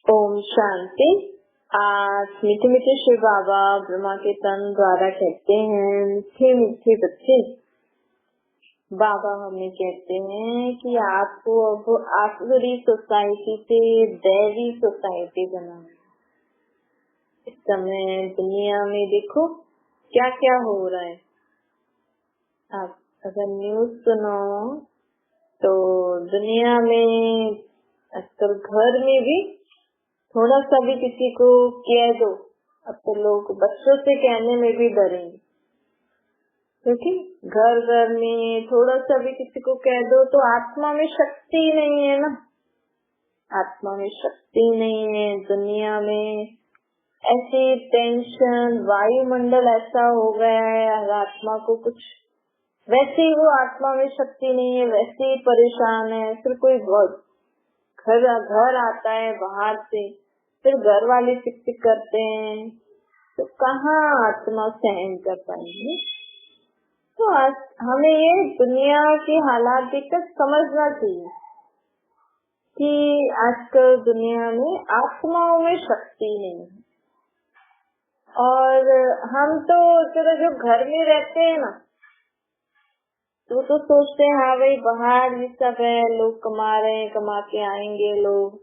ओम शांति। आज मीठे मीठे शिव बाबा ब्रह्मा के तन द्वारा कहते हैं, मीठे मीठे बच्चे, बाबा हमें कहते हैं कि आपको अब आसुरी सोसाइटी से दैवी सोसाइटी बनाना है। इस समय दुनिया में देखो क्या क्या हो रहा है। आप अगर न्यूज सुनो तो दुनिया में आजकल घर में भी थोड़ा सा भी किसी को कह दो, अब तो लोग बच्चों से कहने में भी डरेंगे, क्योंकि घर घर में थोड़ा सा भी किसी को कह दो तो आत्मा में शक्ति नहीं है ना, आत्मा में शक्ति नहीं है। दुनिया में ऐसी टेंशन, वायुमंडल ऐसा हो गया है, हर आत्मा को कुछ वैसे ही, वो आत्मा में शक्ति नहीं है, वैसे ही परेशान है। फिर कोई घर आता है बाहर से, फिर घर वाले चिक करते हैं, तो कहाँ आत्मा सहन कर पाएंगे। तो आज हमें ये दुनिया के हालात देखकर समझना चाहिए कि आजकल दुनिया में आत्माओं में शक्ति नहीं है। और हम तो चलो जो घर में रहते हैं ना, तो सोचते हैं हाँ भाई बाहर ये सब है, लोग कमा रहे हैं, कमा के आएंगे, लोग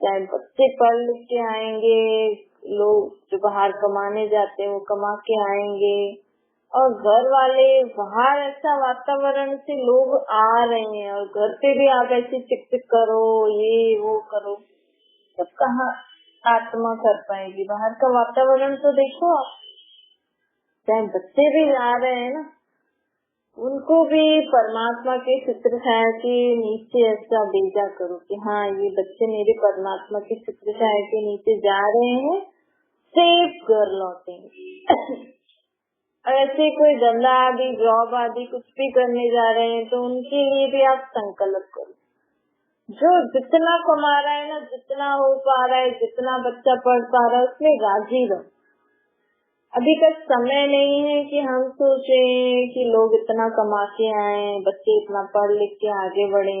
चाहे बच्चे पढ़ लिख के आएंगे, लोग जो बाहर कमाने जाते हैं वो कमा के आएंगे, और घर वाले बाहर ऐसा वातावरण से लोग आ रहे हैं और घर पे भी आप ऐसे चिक करो, ये वो करो, तब कहाँ आत्मा कर पाएगी। बाहर का वातावरण तो देखो आप, चाहे बच्चे भी आ रहे हैं ना, उनको भी परमात्मा के चित्र छाया के नीचे ऐसा भेजा करो कि हाँ ये बच्चे मेरे परमात्मा के चित्र छाया के नीचे जा रहे हैं, सेफ घर लौटेंगे। ऐसे कोई धंधा आदि, जॉब आदि कुछ भी करने जा रहे हैं तो उनके लिए भी आप संकल्प करो, जो जितना कमा रहा है ना, जितना हो पा रहा है, जितना बच्चा पढ़ पा रहा है, उसमें राजी रहो। अभी तक समय नहीं है कि हम सोचे कि लोग इतना कमा के आए, बच्चे इतना पढ़ लिख के आगे बढ़े।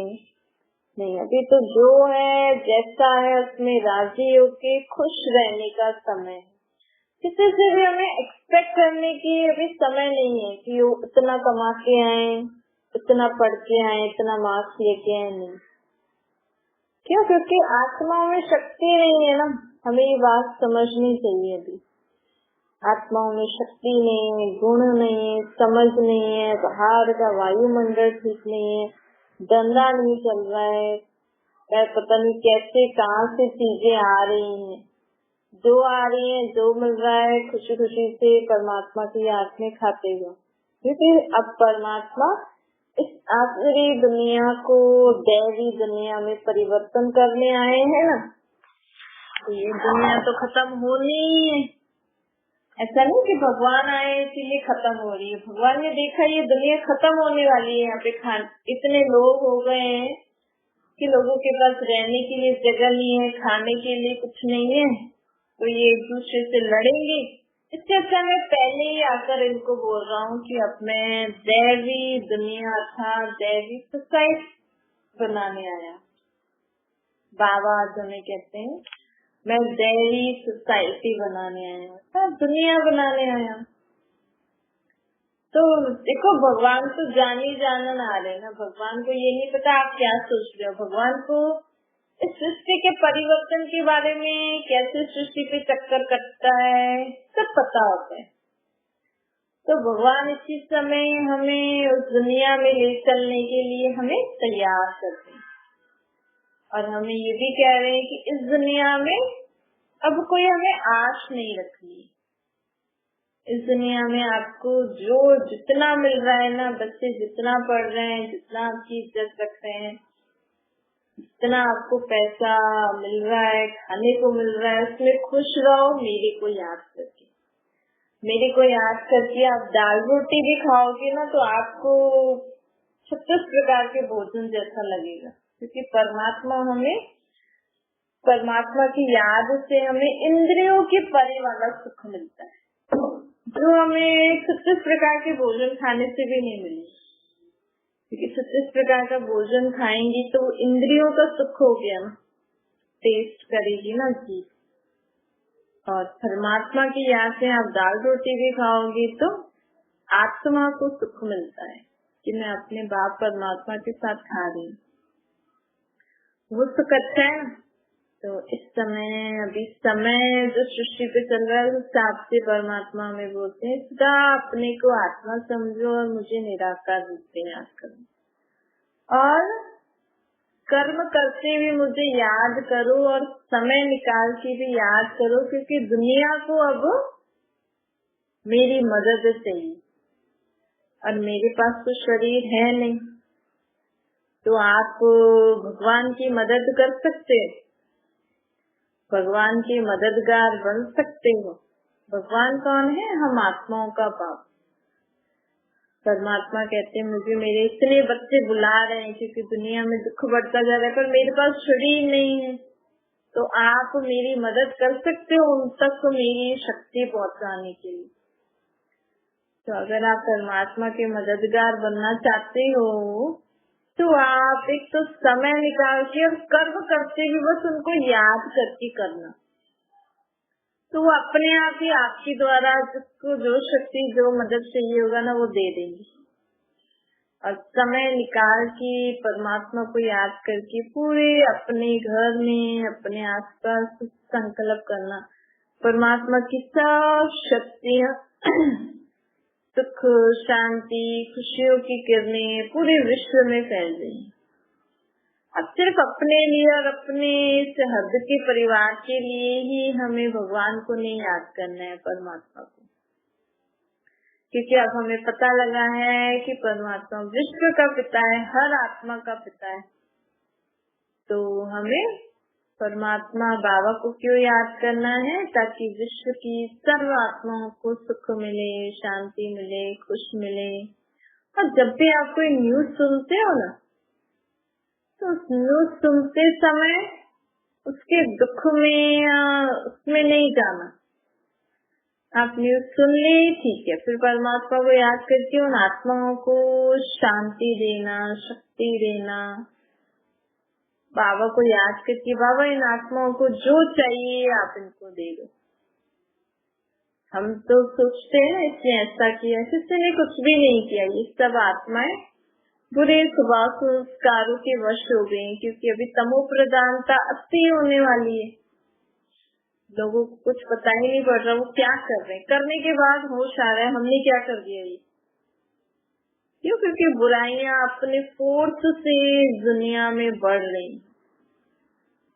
नहीं, अभी तो जो है जैसा है उसमें राजी होके खुश रहने का समय है। किसी से भी हमें एक्सपेक्ट करने की अभी समय नहीं है कि वो इतना कमा के आए, इतना पढ़ के आए, इतना मार्क्स लेके आए। नहीं, क्यों? क्योंकि आत्मा में शक्ति नहीं है ना। हमें ये बात समझनी चाहिए। अभी आत्माओं में शक्ति नहीं है, गुण नहीं है, समझ नहीं है, बाहर का वायुमंडल ठीक नहीं है, धंधा नहीं चल रहा है, पता नहीं कैसे कहाँ से चीजें आ रही हैं, जो आ रही है, जो मिल रहा है खुशी खुशी से परमात्मा की याद में खाते हुए। क्योंकि अब परमात्मा इस आखिरी दुनिया को दैवी दुनिया में परिवर्तन करने आए हैं ना, तो ये दुनिया तो खत्म होनी ही है। ऐसा नहीं कि भगवान आए इसीलिए खत्म हो रही है। भगवान ने देखा ये दुनिया खत्म होने वाली है, यहाँ पे इतने लोग हो गए हैं कि लोगों के पास रहने के लिए जगह नहीं है, खाने के लिए कुछ नहीं है, तो ये एक दूसरे से लड़ेंगे। इससे अच्छा मैं पहले ही आकर इनको बोल रहा हूँ कि अब मैं दैवी दुनिया था, दैवी सोसाइटी बनाने आया। बाबा आज हमें कहते हैं मैं दैवी सोसाइटी बनाने आया, सब दुनिया बनाने आया। तो देखो भगवान तो जानी जानन आ रहे ना, भगवान को ये नहीं पता आप क्या सोच रहे हो। भगवान को इस सृष्टि के परिवर्तन के बारे में, कैसे सृष्टि पे चक्कर कटता है, सब पता होता है। तो भगवान इसी समय हमें उस दुनिया में ले चलने के लिए हमें तैयार करते हैं, और हमें ये भी कह रहे हैं कि इस दुनिया में अब कोई हमें आश नहीं रखनी। इस दुनिया में आपको जो जितना मिल रहा है ना, बच्चे जितना पढ़ रहे हैं, जितना आपकी इज्जत रख रहे हैं, जितना आपको पैसा मिल रहा है, खाने को मिल रहा है, उसमें खुश रहो। मेरे को याद करके, मेरे को याद करके आप दाल रोटी भी खाओगे ना तो आपको 36 प्रकार के भोजन जैसा लगेगा, क्योंकि परमात्मा की याद से हमें इंद्रियों के परे वाला सुख मिलता है, जो हमें 36 प्रकार के भोजन खाने से भी नहीं मिलेगा। क्योंकि 36 प्रकार का भोजन खाएंगी तो इंद्रियों का सुख हो गया ना, टेस्ट करेगी ना घी। और परमात्मा की याद से आप दाल रोटी भी खाओगी तो आत्मा को सुख मिलता है कि मैं अपने बाप परमात्मा के साथ खा रही हूँ, वो सुख अच्छा है। तो इस समय अभी समय जो सृष्टि पे चल रहा है उस हिसाब से परमात्मा में बोलते हैं सदा अपने को आत्मा समझो और मुझे निराकार रूप में याद करो और कर्म करते भी मुझे याद करो और समय निकाल के भी याद करो, क्योंकि दुनिया को अब मेरी मदद चाहिए और मेरे पास तो शरीर है नहीं। तो आप भगवान की मदद कर सकते हो, भगवान के मददगार बन सकते हो। भगवान कौन है? हम आत्माओं का बाप। परमात्मा कहते हैं मुझे मेरे इतने बच्चे बुला रहे हैं क्योंकि दुनिया में दुख बढ़ता जा रहा है, पर मेरे पास शरीर नहीं है, तो आप मेरी मदद कर सकते हो उन तक मेरी शक्ति पहुंचाने के लिए। तो अगर आप परमात्मा के मददगार बनना चाहते हो तो आप एक तो समय निकाल के और कर्म करते भी बस उनको याद करके करना, तो वो अपने आप ही आपके द्वारा जिसको जो शक्ति जो मदद चाहिए होगा ना वो दे देंगे। और समय निकाल के परमात्मा को याद करके पूरे अपने घर में अपने आसपास संकल्प करना परमात्मा की सब शक्तियाँ सुख शांति खुशियों की किरणें पूरे विश्व में फैल रही। अब सिर्फ अपने लिए और अपने इस हद के परिवार के लिए ही हमें भगवान को नहीं याद करना है, परमात्मा को, क्योंकि अब हमें पता लगा है कि परमात्मा विश्व का पिता है, हर आत्मा का पिता है। तो हमें परमात्मा बाबा को क्यों याद करना है? ताकि विश्व की सर्व आत्माओं को सुख मिले, शांति मिले, खुश मिले। और जब भी आप कोई न्यूज सुनते हो ना, तो न्यूज सुनते समय उसके दुख में उसमें नहीं जाना। आप न्यूज सुन ली, ठीक है, फिर परमात्मा को याद करके उन आत्माओं को शांति देना, शक्ति देना। बाबा को याद करके बाबा इन आत्माओं को जो चाहिए आप इनको दे दो। हम तो सोचते हैं इसने ऐसा किया, किसी ने कुछ भी नहीं किया, ये सब आत्माएं बुरे स्वभाव संस्कारों के वश हो गए, क्योंकि अभी तमो प्रधानता अति होने वाली है। लोगों को कुछ पता ही नहीं पड़ रहा वो क्या कर रहे हैं, करने के बाद होश आ रहा है हमने क्या कर दिया ये। क्यों? क्योंकि बुराइयां अपने फोर्स से दुनिया में बढ़ रही।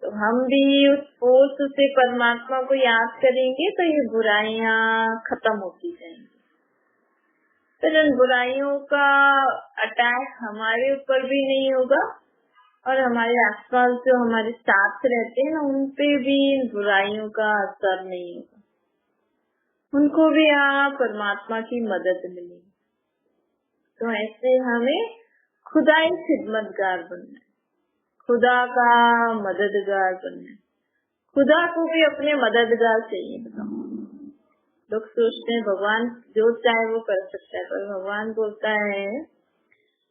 तो हम भी उस फोर्स से परमात्मा को याद करेंगे तो ये बुराइयां खत्म होती जाएंगी। फिर इन बुराइयों का अटैक हमारे ऊपर भी नहीं होगा और हमारे आसपास जो हमारे साथ रहते हैं ना उन पे भी इन बुराइयों का असर नहीं होगा, उनको भी परमात्मा की मदद मिलेगी। तो ऐसे हमें खुदा ही खिदमतगार बनना है, खुदा का मददगार बनना है। खुदा को भी अपने मददगार चाहिए। बताओ, लोग सोचते हैं भगवान जो चाहे वो कर सकता है, पर भगवान बोलता है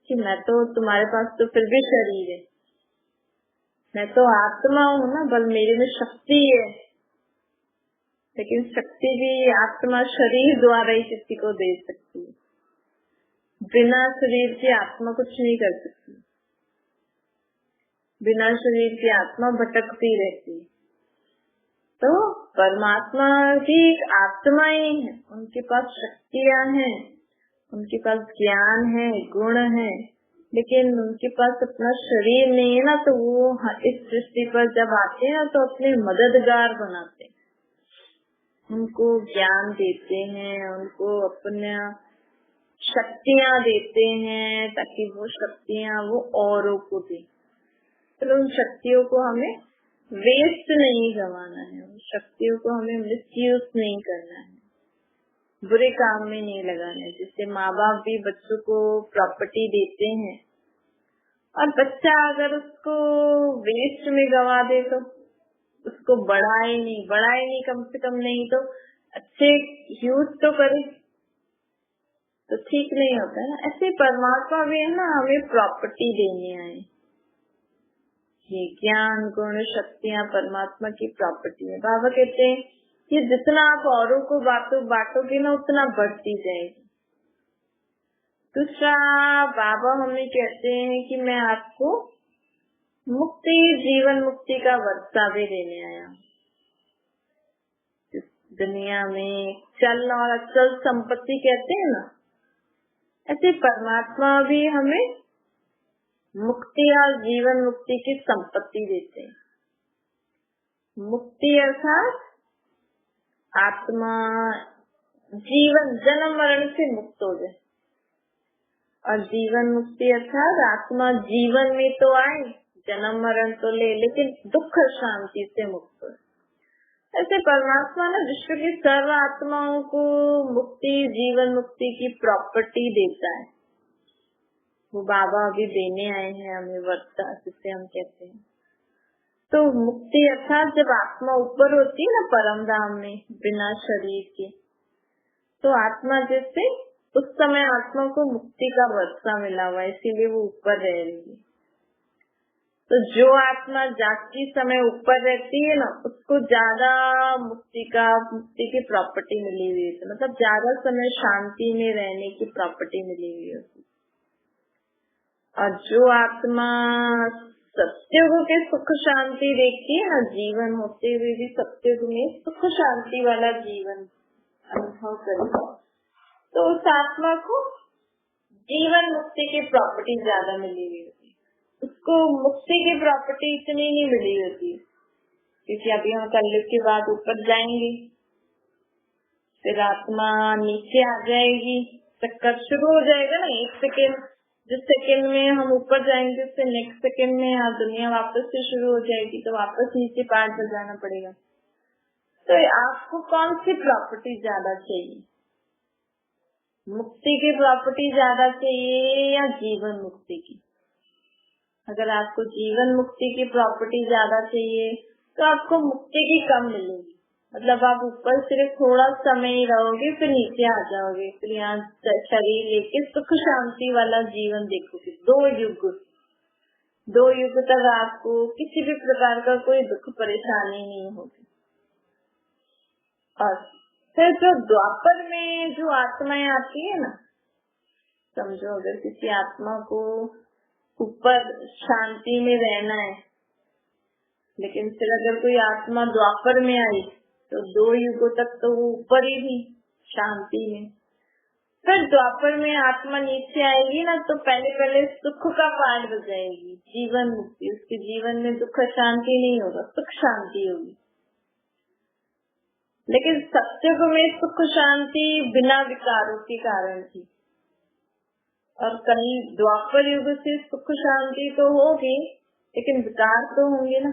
कि मैं तो तुम्हारे पास तो फिर भी शरीर है, मैं तो आत्मा हूँ ना, बल मेरे में शक्ति है, लेकिन शक्ति भी आत्मा शरीर द्वारा ही किसी को दे सकती है। बिना शरीर के आत्मा कुछ नहीं कर सकती, बिना शरीर की आत्मा भटकती रहती है। तो परमात्मा की आत्मा ही है, उनके पास शक्तियाँ हैं, उनके पास ज्ञान है, गुण है, लेकिन उनके पास अपना शरीर नहीं है ना। तो वो इस सृष्टि पर जब आते हैं तो अपने मददगार बनाते हैं, उनको ज्ञान देते हैं, उनको अपना शक्तियाँ देते हैं ताकि वो शक्तियाँ वो औरों को दे। तो उन शक्तियों को हमें वेस्ट नहीं गंवाना है, उन शक्तियों को हमें मिसयूज नहीं करना है, बुरे काम में नहीं लगाना है। जैसे माँ बाप भी बच्चों को प्रॉपर्टी देते हैं और बच्चा अगर उसको वेस्ट में गवा दे तो उसको बढ़ाए नहीं, कम से कम नहीं तो अच्छे यूज तो करे, तो ठीक नहीं होता है ना। ऐसे परमात्मा भी है ना, हमें प्रॉपर्टी देने आए, ये ज्ञान गुण शक्तियाँ परमात्मा की प्रॉपर्टी है। बाबा कहते हैं कि जितना आप औरों को बांटोगे ना उतना बढ़ती जाएगी। दूसरा, बाबा हमें कहते हैं कि मैं आपको मुक्ति, जीवन मुक्ति का वर्षा भी देने आया हूँ। दुनिया में चल और अचल संपत्ति कहते हैं ना, ऐसे परमात्मा भी हमें मुक्ति और जीवन मुक्ति की संपत्ति देते हैं। मुक्ति अर्थात आत्मा जीवन जन्म मरण से मुक्त हो जाए, और जीवन मुक्ति अर्थात आत्मा जीवन में तो आए, जन्म मरण तो ले, लेकिन दुख शांति से मुक्त हो। ऐसे परमात्मा ना विश्व की सर्व आत्माओं को मुक्ति, जीवन मुक्ति की प्रॉपर्टी देता है। वो बाबा अभी देने आए हैं हमें वर्षा, जिसे हम कहते हैं। तो मुक्ति अर्थात जब आत्मा ऊपर होती है ना परम धाम में बिना शरीर के, तो आत्मा जैसे उस समय आत्मा को मुक्ति का वर्षा मिला हुआ है, इसीलिए वो ऊपर रह रही है। तो जो आत्मा जागती समय ऊपर रहती है ना, उसको ज्यादा मुक्ति की प्रॉपर्टी मिली हुई है, मतलब ज्यादा समय शांति में रहने की प्रॉपर्टी मिली हुई है। और जो आत्मा सत्युग के सुख शांति देखती है ना, जीवन होते हुए भी सत्युग में सुख शांति वाला जीवन अनुभव करेगा, तो उस आत्मा को जीवन मुक्ति की प्रॉपर्टी ज्यादा मिली हुई होती है। उसको मुक्ति की प्रॉपर्टी इतनी ही मिली होती है, क्योंकि अभी हम कलयुग के बाद ऊपर जाएंगे, फिर आत्मा नीचे आ जाएगी, चक्कर शुरू हो जाएगा ना। एक सेकेंड, जिस सेकेंड में हम ऊपर जाएंगे उससे नेक्स्ट सेकेंड में दुनिया वापस से शुरू हो जाएगी, तो वापस नीचे पार बजाना पड़ेगा। तो आपको कौन सी प्रॉपर्टी ज्यादा चाहिए? मुक्ति की प्रॉपर्टी ज्यादा चाहिए या जीवन मुक्ति की? अगर आपको जीवन मुक्ति की प्रॉपर्टी ज्यादा चाहिए तो आपको मुक्ति की कम मिलेगी, मतलब आप ऊपर सिर्फ थोड़ा समय ही रहोगे, फिर नीचे आ जाओगे, फिर यहाँ शरीर लेके सुख शांति वाला जीवन देखोगे। दो युग तक आपको किसी भी प्रकार का कोई दुख परेशानी नहीं होगी। और फिर जो द्वापर में जो आत्माएं आती है ना, समझो अगर किसी आत्मा को ऊपर शांति में रहना है, लेकिन फिर अगर कोई आत्मा द्वापर में आई तो 2 युगों तक तो वो ऊपर ही थी शांति में। फिर द्वापर में आत्मा नीचे आएगी ना, तो पहले सुख का पाठ बजाएगी, जीवन मुक्ति। उसके जीवन में दुख शांति नहीं होगा, सुख शांति होगी। लेकिन सत्युग में सुख शांति बिना विकारों के कारण थी, और कहीं द्वापर युग से सुख शांति तो होगी, लेकिन विकार तो होंगे ना,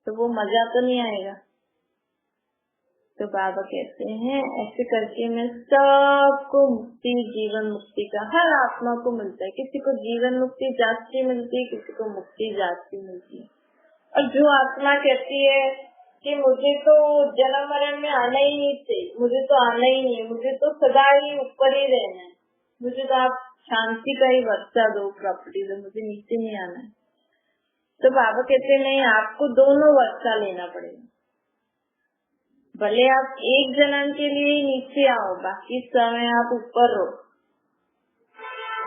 तो वो मजा तो नहीं आएगा। तो बाबा कहते हैं ऐसे करके मैं सबको मुक्ति, जीवन मुक्ति का हर आत्मा को मिलता है। किसी को जीवन मुक्ति जास्ती मिलती है, किसी को मुक्ति जास्ती मिलती है। और जो आत्मा कहती है कि मुझे तो जन्म मरण में आना ही नहीं चाहिए, मुझे तो आना ही नहीं है, मुझे तो सदा ही ऊपर ही रहना है, मुझे तो आप शांति का ही वर्षा दो, प्रॉपर्टी दो, मुझे नीचे नहीं आना है। तो बाबा कहते नहीं, आपको दोनों वर्षा लेना पड़ेगा। भले आप एक जन्म के लिए ही नीचे आओ, बाकी समय आप ऊपर रहो।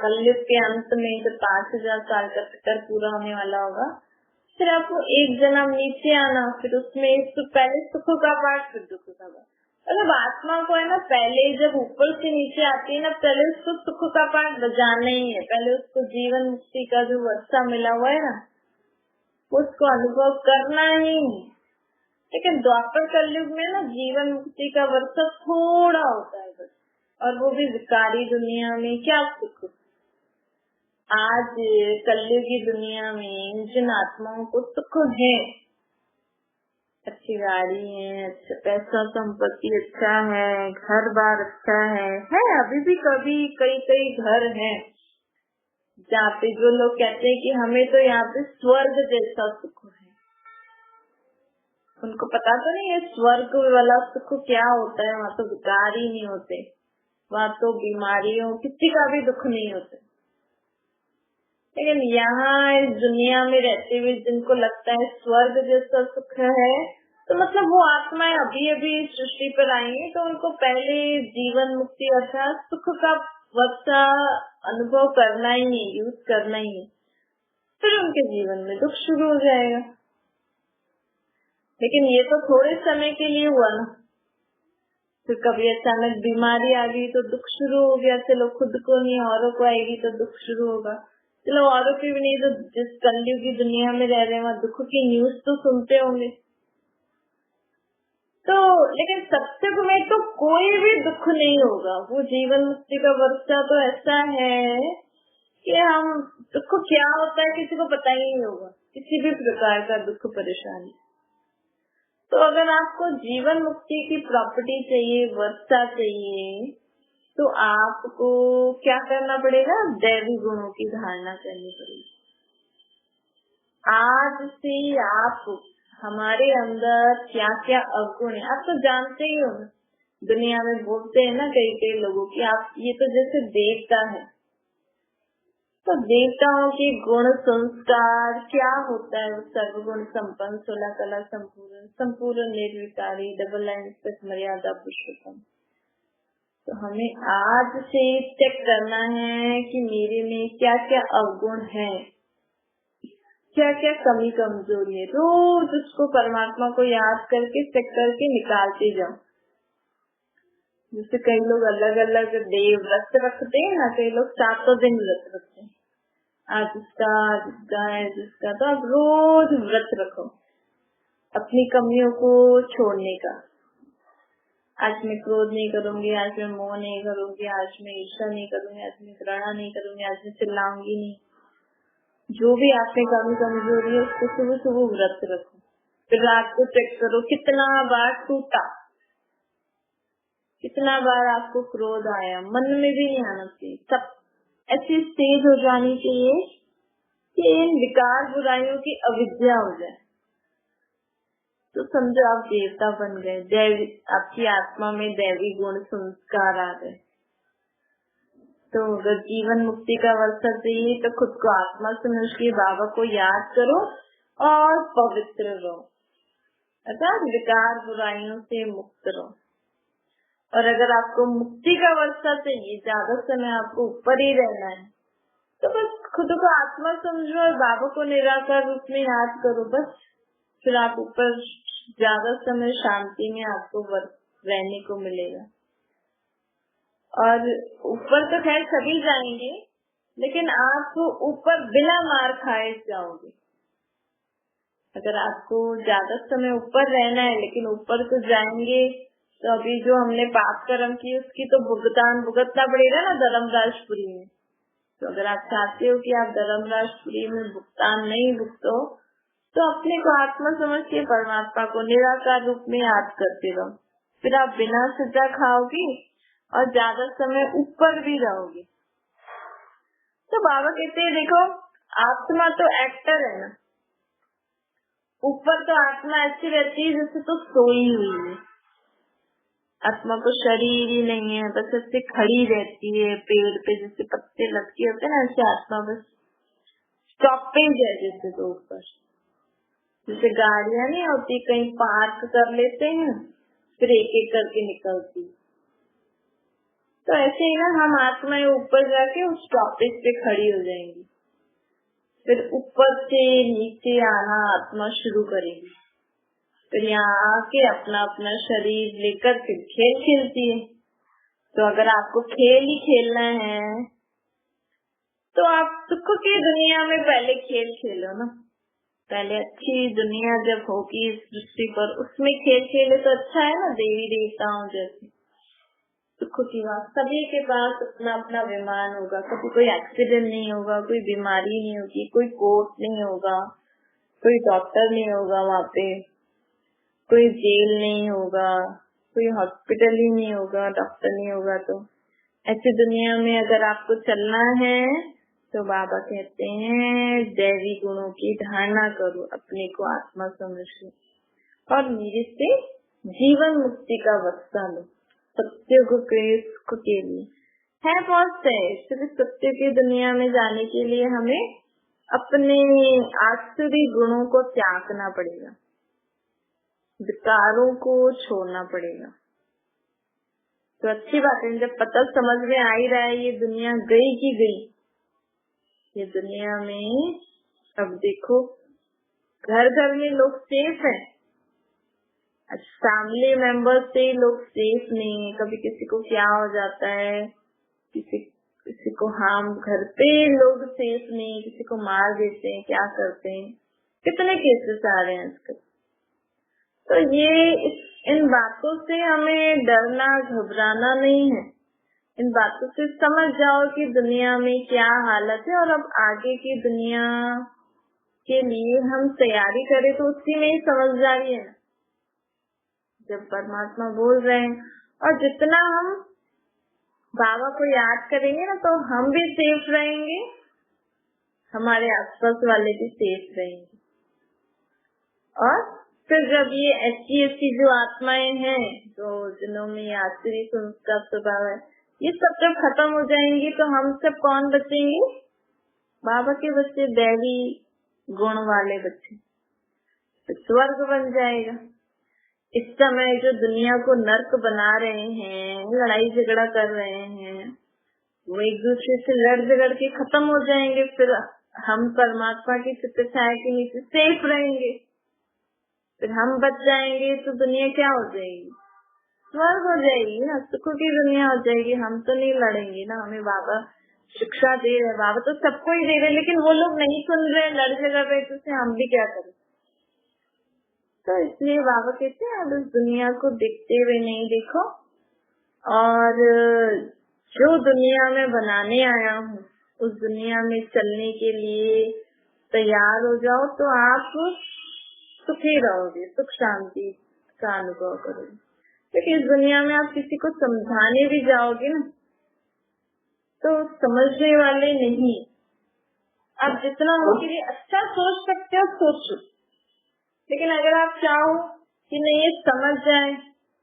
कलयुग के अंत में जब 5000 साल का चक्कर पूरा होने वाला होगा, फिर आपको एक जन्म नीचे आना, फिर उसमें पहले सुख का पाठ, फिर दुख का पाठ। मतलब आत्मा को है ना, पहले जब ऊपर से नीचे आती है ना, पहले उसको सुख का पाठ बजाना ही है, पहले उसको जीवन मुक्ति का जो वर्षा मिला हुआ है ना, उसको अनुभव करना ही। लेकिन द्वापर कलयुग में ना जीवन मुक्ति का वर्षा थोड़ा होता है बस, और वो भी विकारी दुनिया में क्या सुख। आज कलयुगी दुनिया में जिन आत्माओं को सुख है, अच्छी गाड़ी है, अच्छा पैसा संपत्ति अच्छा है, घर बार अच्छा है अभी भी कभी कई घर हैं जहाँ पे जो लोग कहते हैं कि हमें तो यहाँ पे स्वर्ग जैसा सुख है। उनको पता तो नहीं है स्वर्ग वाला सुख क्या होता है। वहाँ तो विकार ही नहीं होते, वहाँ तो बीमारियों किसी का भी दुख नहीं होता। लेकिन यहाँ इस दुनिया में रहते हुए जिनको लगता है स्वर्ग जैसा सुख है, तो मतलब वो आत्माएं अभी अभी सृष्टि पर आई है, तो उनको पहले जीवन मुक्ति अर्थात सुख का वर्षा अनुभव करना ही है, यूज करना ही है, फिर उनके जीवन में दुख शुरू हो जाएगा। लेकिन ये तो थोड़े समय के लिए हुआ ना, फिर कभी अचानक बीमारी आ गई तो दुख शुरू हो गया। चलो खुद को नहीं, औरों को आएगी तो दुख शुरू होगा। चलो औरों की भी नहीं, तो जिस कलयुग की दुनिया में रह रहे हैं वहाँ दुख की न्यूज तो सुनते होंगे। तो लेकिन सत्संग में तो कोई भी दुख नहीं होगा। वो जीवन मुक्ति का वर्षा तो ऐसा है कि हम दुख क्या होता है किसी को पता ही नहीं होगा, किसी भी प्रकार का दुख परेशानी। तो अगर आपको जीवन मुक्ति की प्रॉपर्टी चाहिए, वर्षा चाहिए, तो आपको क्या करना पड़ेगा? दैवी गुणों की धारणा करनी पड़ेगी। आज से आप हमारे अंदर क्या क्या अवगुण है आप तो जानते ही हो। दुनिया में बोलते हैं ना कई लोगों की, आप ये तो जैसे देवता है, तो देवताओं के गुण संस्कार क्या होता है? सर्वगुण संपन्न, 16 कला संपूर्ण, संपूर्ण निर्विकारी, डबल लाइन तक मर्यादा पुरुषोत्तम। तो हमें आज से चेक करना है कि मेरे में क्या क्या अवगुण है, क्या क्या कमी कमजोरी है। रोज उसको परमात्मा को याद करके चेक करके निकालते जाओ। जैसे कई लोग अलग अलग देव व्रत रखते हैं ना, कई लोग 7 दिन व्रत रखते हैं, आज जिसका तो आप रोज व्रत रखो अपनी कमियों को छोड़ने का। आज मैं क्रोध नहीं करूंगी, आज मैं मोह नहीं करूंगी, आज मैं ईर्ष्या नहीं करूंगी, आज मैं घृणा नहीं करूंगी, आज मैं चिल्लाऊंगी नहीं। जो भी आपने कमी कमजोरी है उसको सुबह सुबह व्रत रखो। फिर रात को चेक करो कितना बार टूटा, कितना बार आपको क्रोध आया। मन में भी नहीं आना चाहिए, सब ऐसी स्टेज हो जानी चाहिए कि इन विकार बुराइयों की अविद्या हो जाए। तो समझो आप देवता बन गए, दैवी आपकी आत्मा में दैवी गुण संस्कार आ गए। तो अगर जीवन मुक्ति का वर्षा चाहिए तो खुद को आत्मा समझ के बाबा को याद करो और पवित्र रहो, अर्थात विकार बुराइयों से मुक्त रहो। और अगर आपको मुक्ति का वर्षा चाहिए, ज्यादा समय आपको ऊपर ही रहना है, तो बस खुद को आत्मा समझो और बाबा को निराकार रूप में याद करो, बस। फिर आप ऊपर ज्यादा समय शांति में आपको रहने को मिलेगा। और ऊपर तो खैर सभी जाएंगे, लेकिन आप ऊपर बिना मार खाए जाओगे। अगर आपको ज्यादा समय ऊपर रहना है, लेकिन ऊपर तो जाएंगे, तो अभी जो हमने पाप कर्म की उसकी तो भुगतान भुगतना पड़ेगा ना धर्मराजपुरी में। तो अगर आप चाहते हो कि आप धर्मराजपुरी में भुगतान नहीं भुगतो, तो अपने को आत्मा समझ के परमात्मा को निराकार रूप में याद करते रहो। फिर आप बिना सजा खाओगे और ज्यादा समय ऊपर भी रहोगे। तो बाबा कहते हैं देखो, आत्मा तो एक्टर है ना, ऊपर तो आत्मा ऐसी रहती है जैसे तो सोई हुई है। आत्मा को शरीर ही नहीं है, बस ऐसे खड़ी रहती है पेड़ पे, जैसे पत्ते लटके होते हैं ना, ऐसे आत्मा बस स्टॉपेज है जैसे। तो ऊपर जैसे गाड़ियां नहीं होती, कहीं पार्क कर लेते हैं फिर एक एक करके निकलती, तो ऐसे ही ना हम आत्माएं ऊपर जाके उस स्टॉपेज पे खड़ी हो जाएंगी। फिर ऊपर से नीचे आना आत्मा शुरू करेगी। फिर यहाँ आके अपना अपना शरीर लेकर फिर खेल खेलती है। तो अगर आपको खेल ही खेलना है तो आप सुख की दुनिया में पहले खेल खेलो ना। पहले अच्छी दुनिया जब होगी इस सृष्टि पर, उसमें खेल खेले तो अच्छा है ना, देवी देवताओं जैसे। सुख की बात, सभी के पास अपना अपना विमान होगा, कभी कोई एक्सीडेंट नहीं होगा, कोई बीमारी नहीं होगी, कोई कोर्ट नहीं होगा, कोई डॉक्टर नहीं होगा वहाँ पे, कोई जेल नहीं होगा, कोई हॉस्पिटल ही नहीं होगा, डॉक्टर नहीं होगा। तो ऐसी दुनिया में अगर आपको चलना है तो बाबा कहते हैं दैवी गुणों की धारणा करो, अपने को आत्मा समझ लो और मेरे से जीवन मुक्ति का वर्षा लो। सत्य के सुख के लिए है बहुत है, सिर्फ सत्य की दुनिया में जाने के लिए हमें अपने आसुरी गुणों को त्यागना पड़ेगा, विकारों को छोड़ना पड़ेगा। तो अच्छी बात है, जब पता समझ में आ ही रहा है ये दुनिया गई की गई, ये दुनिया में अब देखो घर घर में लोग सेफ है, फैमिली मेंबर्स से लोग सेफ नहीं है। कभी किसी को क्या हो जाता है, किसी को हम घर पे लोग सेफ नहीं, किसी को मार देते हैं, क्या करते हैं, कितने केसेस आ रहे हैं आजकल। तो ये इन बातों से हमें डरना घबराना नहीं है, इन बातों से समझ जाओ कि दुनिया में क्या हालत है और अब आगे की दुनिया के लिए हम तैयारी करें तो उसी में ही समझदारी है। जब परमात्मा बोल रहे हैं और जितना हम बाबा को याद करेंगे ना तो हम भी सेफ रहेंगे, हमारे आसपास वाले भी सेफ रहेंगे। और फिर जब ये ऐसी जो आत्माएं हैं जो जिन्होंने आसुरी संस्कार स्वभाव है, ये सब जब खत्म हो जाएंगी तो हम सब कौन बचेंगे? बाबा के बच्चे, दैवी गुण वाले बच्चे। तो स्वर्ग बन जाएगा। इस समय जो दुनिया को नर्क बना रहे हैं, लड़ाई झगड़ा कर रहे हैं, वो एक दूसरे से लड़ झगड़ के खत्म हो जाएंगे। फिर हम परमात्मा की चित्त छाया के नीचे सेफ रहेंगे, फिर हम बच जाएंगे तो दुनिया क्या हो जाएगी? स्वर्ग हो जाएगी ना, सुख की दुनिया हो जाएगी। हम तो नहीं लड़ेंगे ना, हमें बाबा शिक्षा दे रहे, बाबा तो सबको ही दे रहे, लेकिन वो लोग नहीं सुन रहे, लड़ झगड़ रहे, तो हम भी क्या करें? तो इसलिए बाबा कहते हैं अब इस दुनिया को देखते हुए नहीं देखो, और जो दुनिया में बनाने आया हूँ उस दुनिया में चलने के लिए तैयार हो जाओ, तो आप सुखी रहोगे, सुख शांति का अनुभव करोगे। क्योंकि इस दुनिया में आप किसी को समझाने भी जाओगे ना तो समझने वाले नहीं। आप जितना उनके लिए अच्छा सोच सकते हो सोचो, लेकिन अगर आप चाहो कि नहीं ये समझ जाए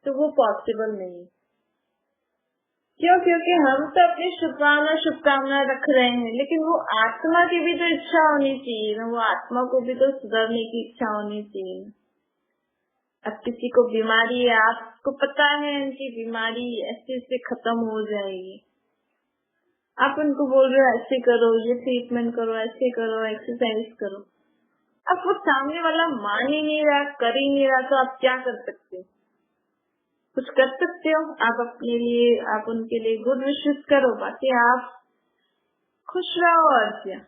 तो वो पॉसिबल नहीं। क्यों? क्योंकि हम तो अपनी शुभकामना रख रहे हैं, लेकिन वो आत्मा की भी तो इच्छा होनी चाहिए ना, वो आत्मा को भी तो सुधरने की इच्छा होनी चाहिए। अब किसी को बीमारी है, आपको पता है उनकी बीमारी ऐसे खत्म हो जाएगी, आप उनको बोल रहे हो ऐसे करो, ये ट्रीटमेंट करो, ऐसे करो, एक्सरसाइज करो, अब वो सामने वाला मान ही नहीं रहा, कर ही नहीं रहा, तो आप क्या कर सकते हो? कुछ कर सकते हो? आप अपने लिए, आप उनके लिए गुड विशेस करो, बाकी आप खुश रहो और क्या।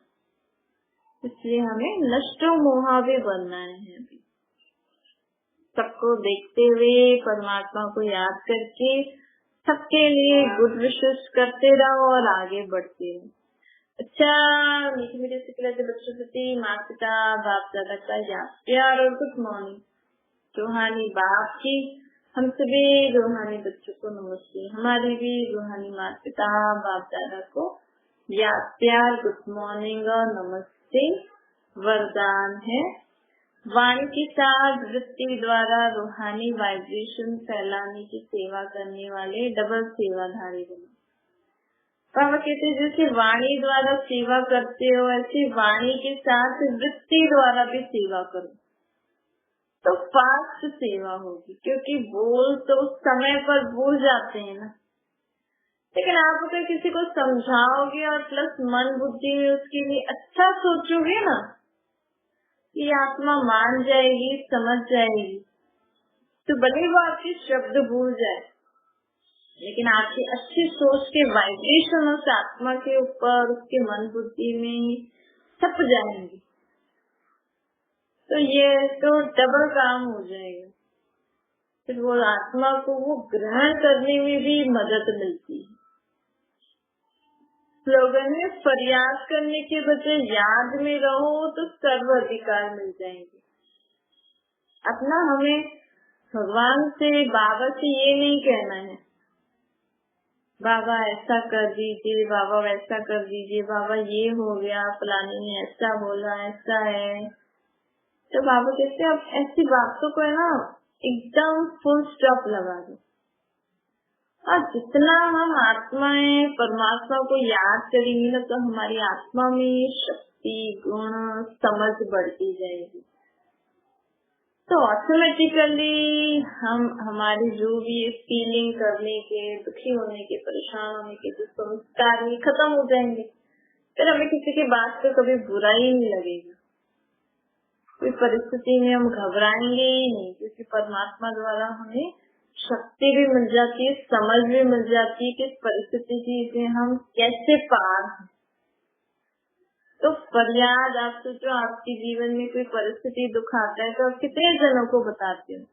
इसलिए हमें नष्टो मोहावे बनना है। अभी सबको देखते हुए परमात्मा को याद करके सबके लिए गुड विशेस करते रहो और आगे बढ़ते रहो। अच्छा, मीठे मीठे सिखलाए बच्चों प्रति माता पिता बाप दादा का याद प्यार और गुड मॉर्निंग। रूहानी बाप की हम सभी रूहानी बच्चों को नमस्ते। हमारे भी रूहानी माता पिता बाप दादा को याद प्यार गुड मॉर्निंग और नमस्ते। वरदान है वाणी के साथ वृत्ति द्वारा रूहानी वाइब्रेशन फैलाने की सेवा करने वाले डबल सेवाधारी बनो। बाबा कहते हैं जैसे वाणी द्वारा सेवा करते हो ऐसे वाणी के साथ वृत्ति द्वारा भी सेवा करो तो फास्ट सेवा होगी। क्योंकि बोल तो उस समय पर भूल जाते हैं ना, लेकिन आप अगर किसी को समझाओगे और प्लस मन बुद्धि में उसके लिए अच्छा सोचोगे ना, ये आत्मा मान जाएगी, समझ जाएगी, तो भले वो आपके शब्द भूल जाए, लेकिन आपकी अच्छी सोच के वाइब्रेशन उस आत्मा के ऊपर, उसके मन बुद्धि में छप जाएंगे। तो ये तो डबल काम हो जाएगा। फिर वो आत्मा को वो ग्रहण करने में भी मदद मिलती है। स्लोगन है प्रयास करने के बजाय याद में रहो तो सर्व अधिकार मिल जाएंगे। अपना हमें भगवान से, बाबा से ये नहीं कहना है बाबा ऐसा कर दीजिए, बाबा वैसा कर दीजिए, बाबा ये हो गया, फलाने ने ऐसा बोला, ऐसा है। तो बाबा कहते हैं अब ऐसी बातों को है ना एकदम फुल स्टॉप लगा दो। और जितना हम आत्माएं परमात्मा को याद करेंगे ना तो हमारी आत्मा में भक्ति, गुण, समझ बढ़ती जाएगी। तो ऑटोमेटिकली हम हमारी जो भी फीलिंग करने के, दुखी होने के, परेशान होने के जो संस्कार ये खत्म हो जाएंगे। फिर हमें किसी की बात पे कभी बुरा ही नहीं लगेगा, कोई परिस्थिति में हम घबराएंगे ही नहीं, क्योंकि परमात्मा द्वारा हमें शक्ति भी मिल जाती है, समझ भी मिल जाती है कि इस परिस्थिति से हम कैसे पार हैं। तो फरियाद, आप सोचो आपके जीवन में कोई परिस्थिति, दुख आता है तो आप कितने जनों को बताते हो,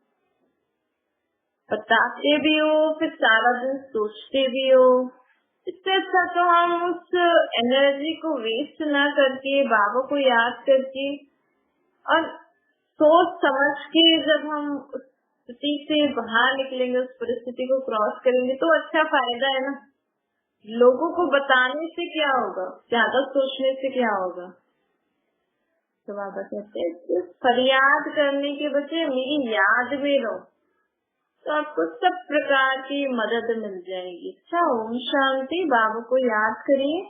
बताते भी हो, फिर सारा दिन सोचते भी हो। इससे अच्छा तो हम उस एनर्जी को वेस्ट ना करके बाबा को याद करके और सोच समझ के जब हम उस स्थिति से बाहर निकलेंगे, उस परिस्थिति को क्रॉस करेंगे तो अच्छा फायदा है ना। लोगों को बताने से क्या होगा, ज्यादा सोचने से क्या होगा। तो बाबा कहते हैं फरियाद करने के बजाय मेरी याद में रहो, तो आपको सब प्रकार की मदद मिल जाएगी। अच्छा, ओम शांति। बाबा को याद करिए।